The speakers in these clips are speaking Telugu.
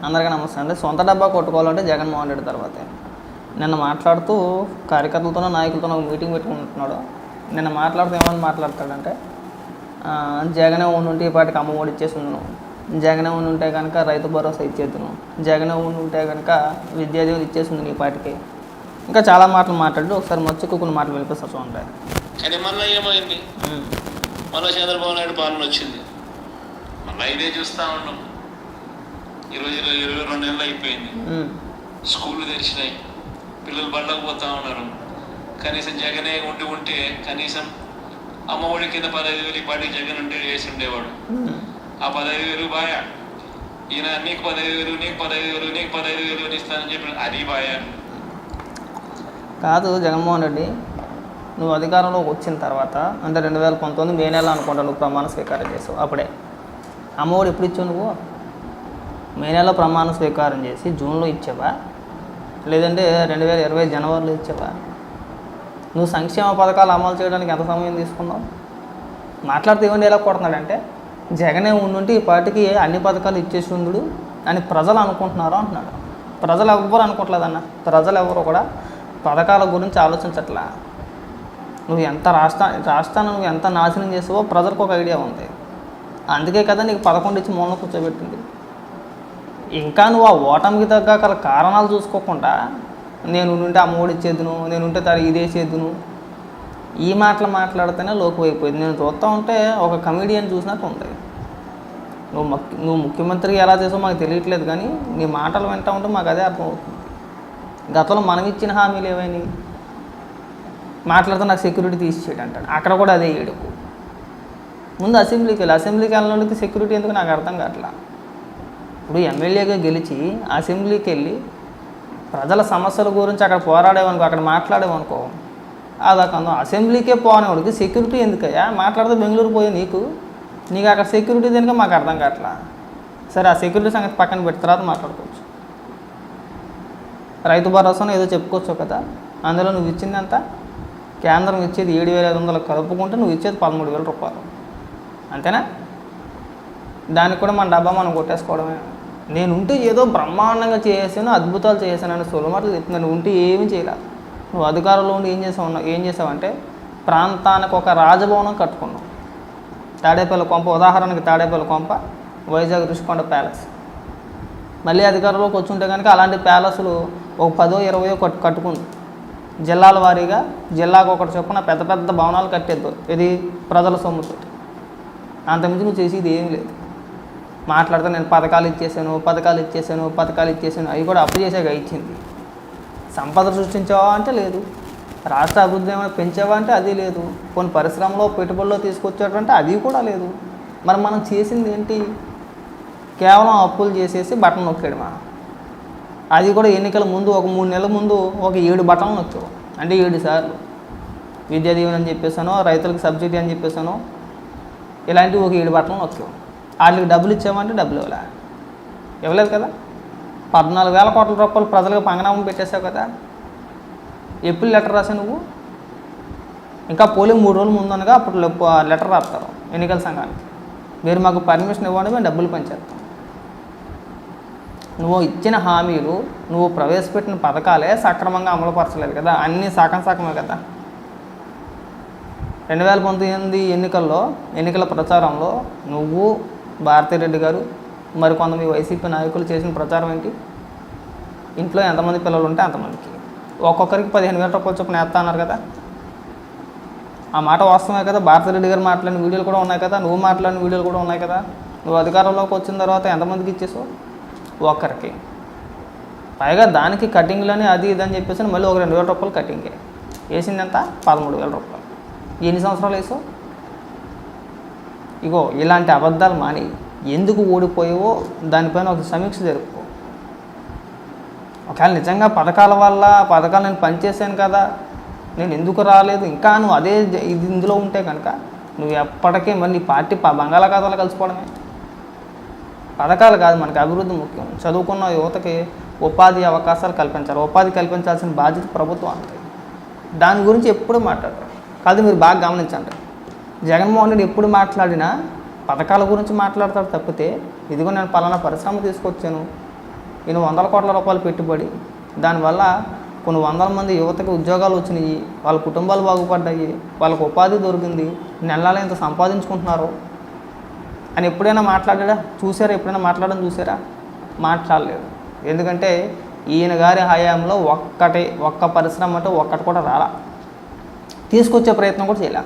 అందరికీ నమస్తే అండి. సొంత డబ్బా కొట్టుకోవాలంటే జగన్మోహన్ రెడ్డి తర్వాతే. నిన్న మాట్లాడుతూ కార్యకర్తలతోనో నాయకులతోనో మీటింగ్ పెట్టుకుంటున్నాడు. నిన్న మాట్లాడుతూ ఏమని మాట్లాడతాడంటే జగనే ఉంటే ఈ పాటికి అమ్మఒడి ఇచ్చేసిందును, జగనే ఉంటే కనుక రైతు భరోసా ఇచ్చేద్దును, జగనే ఉంటే కనుక విద్యాదీవులు ఇచ్చేసింది ఈ పాటికి, ఇంకా చాలా మాటలు మాట్లాడు. ఒకసారి మచ్చుకు కొన్ని మాటలు వినిపిస్తా చూడండి. కానీ మళ్ళీ ఏమైంది, మళ్ళీ చంద్రబాబు నాయుడు పాలన వచ్చింది, మళ్ళీ ఇదే చూస్తూ ఉన్నాం. ఈరోజు 22 నెలలు అయిపోయింది, స్కూళ్ళు తెరిచినాయి, పిల్లలు బళ్ళకు పోతా ఉన్నారు. కనీసం జగనే ఉంటే కనీసం అమ్మఒడి కింద 15,000 ఈ పాటికి జగన్ ఉంటే వేసి ఉండేవాడు. ఆ 15,000 బాయా, ఈయన నీకు 15,000 నీకు 15,000 నీకు 15,000 ఇస్తానని చెప్పి అది బాయా కాదు. జగన్మోహన్ రెడ్డి నువ్వు అధికారంలోకి వచ్చిన తర్వాత అంటే 2019 మే నెల అనుకుంటా నువ్వు ప్రమాణ స్వీకారం చేసావు. అప్పుడే అమ్మఒడి ఎప్పుడు ఇచ్చావు? నువ్వు మే నెలలో ప్రమాణ స్వీకారం చేసి జూన్లో ఇచ్చావా, లేదంటే 2020 జనవరిలో ఇచ్చావా? నువ్వు సంక్షేమ పథకాలు అమలు చేయడానికి ఎంత సమయం తీసుకున్నావు? మాట్లాడితే ఏమండి ఎలా కొడుతున్నాడంటే జగనే ఉండుంటే ఈ పార్టీకి అన్ని పథకాలు ఇచ్చేసి ఉండు అని ప్రజలు అనుకుంటున్నారు అంటున్నాడు. ప్రజలు ఎవ్వరు అనుకోవట్లేదన్న. ప్రజలు ఎవరు కూడా పథకాల గురించి ఆలోచించట్లా. నువ్వు ఎంత రాష్ట్రాన్ని నువ్వు ఎంత నాశనం చేసావో ప్రజలకు ఒక ఐడియా ఉంది. అందుకే కదా నీకు 11 ఇచ్చి మూలన కూర్చోబెట్టింది. ఇంకా నువ్వు ఆ ఓటమికి తగ్గ కారణాలు చూసుకోకుండా నేను ఉంటే అమ్మఒడి ఇచ్చేద్దును, నేను ఉంటే ఇదే చేద్దును, ఈ మాటలు మాట్లాడితేనే లోకు అయిపోయింది. నేను చూస్తూ ఉంటే ఒక కమెడియన్ చూసినట్టు ఉంది. నువ్వు ముఖ్యమంత్రికి ఎలా చేసావు మాకు తెలియట్లేదు, కానీ నీ మాటలు వింటూ ఉంటే మాకు అదే అర్థమవుతుంది. గతంలో మనం ఇచ్చిన హామీలు ఏవైనా మాట్లాడితే నాకు సెక్యూరిటీ తీసేయడం అంటాడు. అక్కడ కూడా అదే ఏడుపు. ముందు అసెంబ్లీకి వెళ్ళడానికి సెక్యూరిటీ ఎందుకు నాకు అర్థం కావట్లా. ఇప్పుడు ఎమ్మెల్యేగా గెలిచి అసెంబ్లీకి వెళ్ళి ప్రజల సమస్యల గురించి అక్కడ పోరాడేవనుకో, అక్కడ మాట్లాడేవనుకో, అదొక అసెంబ్లీకే పోనేవాడికి సెక్యూరిటీ ఎందుకయ్యా? మాట్లాడితే బెంగళూరు పోయి నీకు అక్కడ సెక్యూరిటీ దేనిక మాకు అర్థం కావట్లా. సరే, ఆ సెక్యూరిటీ సంగతి పక్కన పెట్టి తర్వాత మాట్లాడుకోవచ్చు. రైతు భరోసాను ఏదో చెప్పుకోవచ్చు కదా, అందులో నువ్వు ఇచ్చింది ఎంత? కేంద్రం ఇచ్చేది 7,500 కలుపుకుంటే నువ్వు ఇచ్చేది 13,000 రూపాయలు, అంతేనా? దానికి కూడా మన డబ్బా మనం కొట్టేసుకోవడమే. నేను ఉంటే ఏదో బ్రహ్మాండంగా చేసాను, అద్భుతాలు చేశాను అని సొలమాటలు చెప్తున్నాను. నువ్వు ఉంటే ఏమీ చేయలేదు. నువ్వు అధికారంలో ఉండి ఏం చేసావంటే ప్రాంతానికి ఒక రాజభవనం కట్టుకున్నావు. తాడేపల్లి కొంప, ఉదాహరణకి తాడేపల్లి కొంప, వైజాగ్ రుషికొండ ప్యాలెస్. మళ్ళీ అధికారంలోకి వచ్చి ఉంటే కనుక అలాంటి ప్యాలెస్లు ఒక 10-20 కట్టుకుంది. జిల్లాల వారీగా జిల్లాకు ఒకటి చొప్పున పెద్ద పెద్ద భవనాలు కట్టేద్దు. ఇది ప్రజల సొమ్ముతో. అంతకుమించి నువ్వు చేసేది ఏం లేదు. మాట్లాడితే నేను పథకాలు ఇచ్చేసాను, అవి కూడా అప్పు చేసాక ఇచ్చింది. సంపద సృష్టించావా అంటే లేదు. రాష్ట్ర అభివృద్ధి ఏమైనా పెంచావా అంటే అది లేదు. కొన్ని పరిశ్రమలో పెట్టుబడుల్లో తీసుకొచ్చాడంటే అది కూడా లేదు. మరి మనం చేసింది ఏంటి? కేవలం అప్పులు చేసేసి బటన్ నొక్కాడుమా. అది కూడా ఎన్నికల ముందు ఒక 3 నెలల ముందు ఒక 7 బటన్లు నొక్కావు. అంటే 7 సార్లు విద్యా దీవెన అని చెప్పేసాను, రైతులకు సబ్సిడీ అని చెప్పేసాను, ఇలాంటివి ఒక 7 బటన్లు నొక్కావు. వాటికి డబ్బులు ఇచ్చామంటే డబ్బులు ఇవ్వలేదు కదా. 14,000 కోట్ల రూపాయలు ప్రజలకు పంగనామం పెట్టేశావు కదా. ఎప్పుడు లెటర్ రాసావు నువ్వు? ఇంకా పోలింగ్ 3 రోజుల ముందు అనగా అప్పుడు లెటర్ రాస్తారు ఎన్నికల సంఘానికి, మీరు మాకు పర్మిషన్ ఇవ్వండి, మేము డబ్బులు పంచేస్తాం. నువ్వు ఇచ్చిన హామీలు, నువ్వు ప్రవేశపెట్టిన పథకాలే సక్రమంగా అమలుపరచలేదు కదా. అన్నీ సగమే కదా. 2019 ఎన్నికల ప్రచారంలో నువ్వు, భారతిరెడ్డి గారు, మరికొంత మీ వైసీపీ నాయకులు చేసిన ప్రచారం ఏంటి? ఇంట్లో ఎంతమంది పిల్లలు ఉంటే అంతమందికి ఒక్కొక్కరికి 15,000 రూపాయలు చొప్పున వేస్తా అన్నారు కదా. ఆ మాట వాస్తవమే కదా. భారతిరెడ్డి గారు మాట్లాడిన వీడియోలు కూడా ఉన్నాయి కదా, నువ్వు మాట్లాడిన వీడియోలు కూడా ఉన్నాయి కదా. నువ్వు అధికారంలోకి వచ్చిన తర్వాత ఎంతమందికి ఇచ్చేసావు? ఒక్కరికి. పైగా దానికి కటింగ్లని అది ఇది అని చెప్పేసి మళ్ళీ ఒక 2,000 రూపాయలు కటింగే వేసింది. ఎంత? 13,000 రూపాయలు. ఎన్ని సంవత్సరాలు వేసావు? ఇగో ఇలాంటి అబద్ధాలు మాని ఎందుకు ఓడిపోయావో దానిపైన ఒక సమీక్ష జరుపుకో. ఒకవేళ నిజంగా పథకాలు నేను పనిచేశాను కదా, నేను ఎందుకు రాలేదు, ఇంకా నువ్వు అదే ఇందులో ఉంటే కనుక నువ్వు ఎప్పటికీ మరి నీ పార్టీ బంగాళాఖాతాలు కలిసిపోవడమే. పథకాలు కాదు, మనకి అభివృద్ధి ముఖ్యం. చదువుకున్న యువతకి ఉపాధి అవకాశాలు కల్పించాలి. ఉపాధి కల్పించాల్సిన బాధ్యత ప్రభుత్వం అంతే. దాని గురించి ఎప్పుడు మాట్లాడరు కాదు. మీరు బాగా గమనించండి, జగన్మోహన్ రెడ్డి ఎప్పుడు మాట్లాడినా పథకాల గురించి మాట్లాడతాడు తప్పితే ఇదిగో నేను పలానా పరిశ్రమ తీసుకొచ్చాను, ఈయన 100 కోట్ల రూపాయలు పెట్టుబడి, దానివల్ల కొన్ని వందల మంది యువతకి ఉద్యోగాలు వచ్చినాయి, వాళ్ళ కుటుంబాలు బాగుపడ్డాయి, వాళ్ళకు ఉపాధి దొరికింది, నెలల ఇంత సంపాదించుకుంటున్నారు అని ఎప్పుడైనా మాట్లాడా చూసారా? ఎప్పుడైనా మాట్లాడడం చూసారా? మాట్లాడలేదు. ఎందుకంటే ఈయన గారి హయాంలో ఒక్క పరిశ్రమ అంటే ఒక్కటి కూడా రాలా, తీసుకొచ్చే ప్రయత్నం కూడా చేయలే.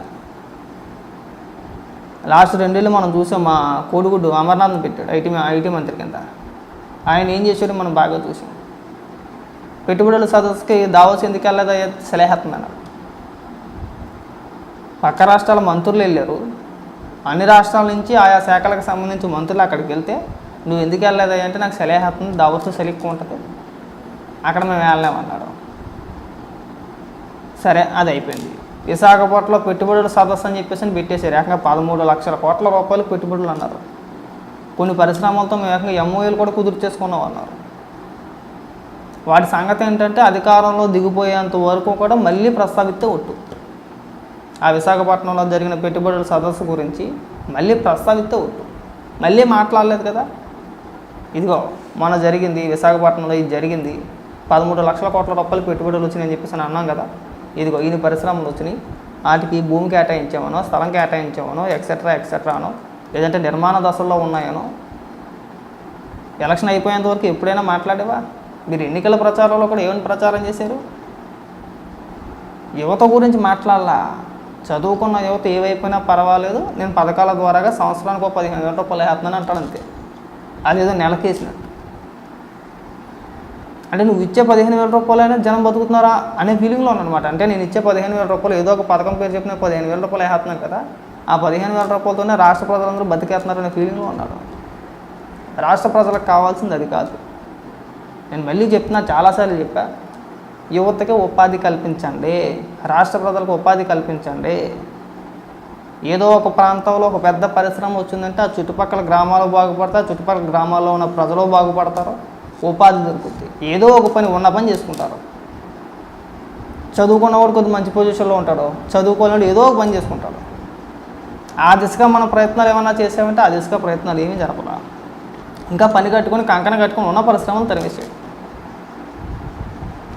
లాస్ట్ 2 ఏళ్ళు మనం చూసాం, మా కోడిగుడ్డు అమర్నాథ్ని పెట్టాడు ఐటీ మంత్రి కింద. ఆయన ఏం చేశాడో మనం బాగా చూసాం. పెట్టుబడుల సదస్సుకి దావోస్ ఎందుకు వెళ్ళదా సలహేస్తున్నాడు. పక్క రాష్ట్రాల మంత్రులు వెళ్ళారు, అన్ని రాష్ట్రాల నుంచి ఆయా శాఖలకు సంబంధించి మంత్రులు అక్కడికి వెళ్తే నువ్వు ఎందుకు వెళ్ళలేదా అంటే నాకు సలహేస్తుంది, దావోస్ సెలెక్ట్ ఉంటుంది, అక్కడ మేము వెళ్ళలేమన్నాడు. సరే, అది అయిపోయింది. విశాఖపట్నంలో పెట్టుబడుల సదస్సు అని చెప్పేసి పెట్టేశారు. ఏకంగా 13 లక్షల కోట్ల రూపాయలు పెట్టుబడులు అన్నారు. కొన్ని పరిశ్రమలతో మేము ఏకంగా ఎంఓఏలు కూడా కుదుర్చేసుకున్నాం అన్నారు. వాటి సంగతి ఏంటంటే అధికారంలో దిగిపోయేంత వరకు కూడా మళ్ళీ ప్రస్తావిస్తే ఒట్టు. ఆ విశాఖపట్నంలో జరిగిన పెట్టుబడుల సదస్సు గురించి మళ్ళీ ప్రస్తావిస్తే ఒట్టు. మళ్ళీ మాట్లాడలేదు కదా. ఇదిగో మన జరిగింది, విశాఖపట్నంలో ఇది జరిగింది, 13 లక్షల కోట్ల రూపాయలు పెట్టుబడులు వచ్చినాయని చెప్పేసి అని అన్నాం కదా. ఇదిగో ఇన్ని పరిశ్రమలు వచ్చినాయి, వాటికి భూమి కేటాయించామనో, స్థలం కేటాయించామనో, ఎక్సెట్రా అనో, లేదంటే నిర్మాణ దశల్లో ఉన్నాయనో ఎలక్షన్ అయిపోయేంత వరకు ఎప్పుడైనా మాట్లాడేవా? మీరు ఎన్నికల ప్రచారంలో కూడా ఏమైనా ప్రచారం చేశారు? యువత గురించి మాట్లాడాలా. చదువుకున్న యువత ఏవైపోయినా పర్వాలేదు, నేను పథకాల ద్వారాగా సంవత్సరానికి 15,000 రూపాయలు వేస్తున్నాను అంటాడు అంతే. అదేదో నెలకేసినట్టు. అంటే నువ్వు ఇచ్చే 15,000 రూపాయలైనా జనం బతుకుతున్నారా అనే ఫీలింగ్లో ఉన్నమాట. అంటే నేను ఇచ్చే 15,000 రూపాయలు ఏదో ఒక పథకం పేరు చెప్పిన 15,000 రూపాయలు వేస్తున్నాను కదా, ఆ 15,000 రూపాయలతోనే రాష్ట్ర ప్రజలందరూ బతికేస్తున్నారు అనే ఫీలింగ్లో ఉన్నాడు. రాష్ట్ర ప్రజలకు కావాల్సింది అది కాదు. నేను మళ్ళీ చెప్తున్నా, చాలాసార్లు చెప్పా, యువతకి ఉపాధి కల్పించండి, రాష్ట్ర ప్రజలకు ఉపాధి కల్పించండి. ఏదో ఒక ప్రాంతంలో ఒక పెద్ద పరిశ్రమ వచ్చిందంటే ఆ చుట్టుపక్కల గ్రామాలు బాగుపడతాయి, చుట్టుపక్కల గ్రామాల్లో ఉన్న ప్రజలు బాగుపడతారు, ఉపాధి దొరుకుతుంది. ఏదో ఒక పని ఉన్న పని చేసుకుంటారు. చదువుకున్నవాడు కొద్ది మంచి పొజిషన్లో ఉంటాడు, చదువుకోలేడు ఏదో ఒక పని చేసుకుంటాడు. ఆ దిశగా మన ప్రయత్నాలు ఏమన్నా చేసామంటే ఆ దిశగా ప్రయత్నాలు ఏమీ జరపరా. ఇంకా పని కట్టుకొని కంకణ కట్టుకొని ఉన్న పరిశ్రమలు తరివేసాడు.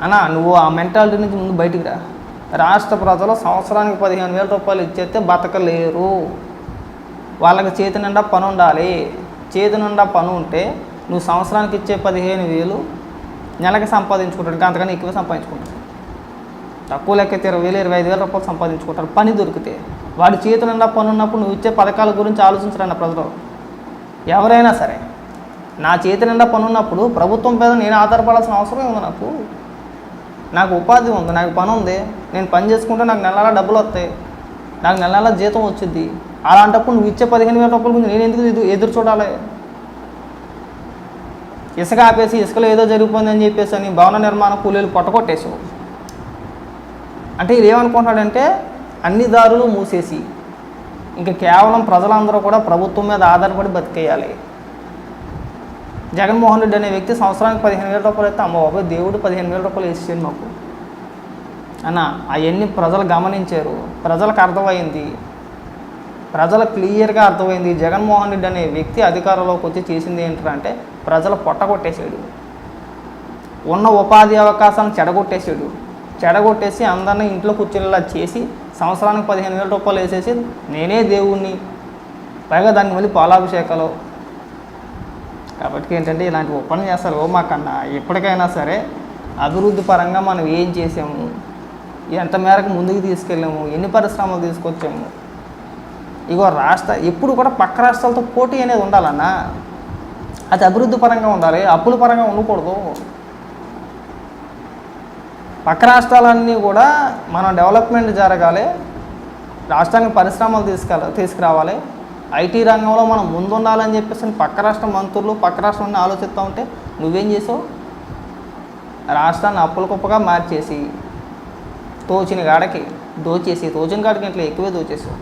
అన్నా నువ్వు ఆ మెంటాలిటీ నుంచి ముందు బయటికి రా. రాష్ట్ర ప్రజలు సంవత్సరానికి 15,000 రూపాయలు ఇచ్చేస్తే బతకలేరు. వాళ్ళకి చేతి నిండా పని ఉండాలి. చేతి నిండా పని ఉంటే నువ్వు సంవత్సరానికి ఇచ్చే 15,000 నెలకి సంపాదించుకుంటాడు, ఇంకా అంతకన్నా ఎక్కువ సంపాదించుకుంటాడు. తక్కువ లెక్క 20,000 25,000 రూపాయలు సంపాదించుకుంటాడు పని దొరికితే. వాడి చేతి నిండా పని ఉన్నప్పుడు నువ్వు ఇచ్చే పథకాల గురించి ఆలోచించరన్న ప్రజలు ఎవరైనా సరే. నా చేతి నిండా పని ఉన్నప్పుడు ప్రభుత్వం మీద నేను ఆధారపడాల్సిన అవసరం ఉంది. నాకు ఉపాధి ఉంది, నాకు పని ఉంది, నేను పని చేసుకుంటే నాకు నెల డబ్బులు వస్తాయి, నాకు నెల జీతం వచ్చింది. అలాంటప్పుడు నువ్వు ఇచ్చే 15,000 రూపాయల గురించి నేను ఎందుకు ఎదురు చూడాలి? ఇసుక ఆపేసి ఇసుకలో ఏదో జరిగిపోయిందని చెప్పేసి అని భవన నిర్మాణ కూలీలు పొట్టకొట్టేసావు. అంటే ఇది ఏమనుకుంటున్నాడంటే అన్ని దారులు మూసేసి ఇంకా కేవలం ప్రజలందరూ కూడా ప్రభుత్వం మీద ఆధారపడి బతికేయాలి. జగన్మోహన్ రెడ్డి అనే వ్యక్తి సంవత్సరానికి 15,000 రూపాయలు అయితే అమ్మ బాబు దేవుడు 15,000 రూపాయలు వేసేసాడు మాకు అన్న. అవన్నీ ప్రజలు గమనించారు, ప్రజలకు అర్థమైంది, ప్రజలు క్లియర్గా అర్థమైంది. జగన్మోహన్ రెడ్డి అనే వ్యక్తి అధికారంలోకి వచ్చి చేసింది ఏంటంటే ప్రజలు పొట్టగొట్టేసాడు, ఉన్న ఉపాధి అవకాశాలను చెడగొట్టేసి అందరినీ ఇంట్లో కూర్చోలేలా చేసి సంవత్సరానికి 15,000 రూపాయలు వేసేసి నేనే దేవుణ్ణి, పైగా దాన్ని మళ్ళీ పాలాభిషేకాలు. కాబట్టి ఏంటంటే ఇలాంటి ఉపన్యాసాలు మాకన్నా ఎప్పటికైనా సరే అభివృద్ధి పరంగా మనం ఏం చేసాము, ఎంత మేరకు ముందుకు తీసుకెళ్ళాము, ఎన్ని పరిశ్రమలు తీసుకొచ్చాము. ఇగో ఎప్పుడు కూడా పక్క రాష్ట్రాలతో పోటీ అనేది ఉండాలన్నా, అది అభివృద్ధి పరంగా ఉండాలి, అప్పుల పరంగా ఉండకూడదు. పక్క రాష్ట్రాలన్నీ కూడా మన డెవలప్మెంట్ జరగాలి, రాష్ట్రానికి పరిశ్రమలు తీసుకురావాలి, ఐటీ రంగంలో మనం ముందుండాలని చెప్పేసి పక్క రాష్ట్ర మంత్రులు పక్క రాష్ట్రాన్ని ఆలోచిస్తూ ఉంటే నువ్వేం చేసావు? రాష్ట్రాన్ని అప్పుల కుప్పగా మార్చేసి తోచిన కాడికి ఇంట్లో ఎక్కువే దోచేసావు.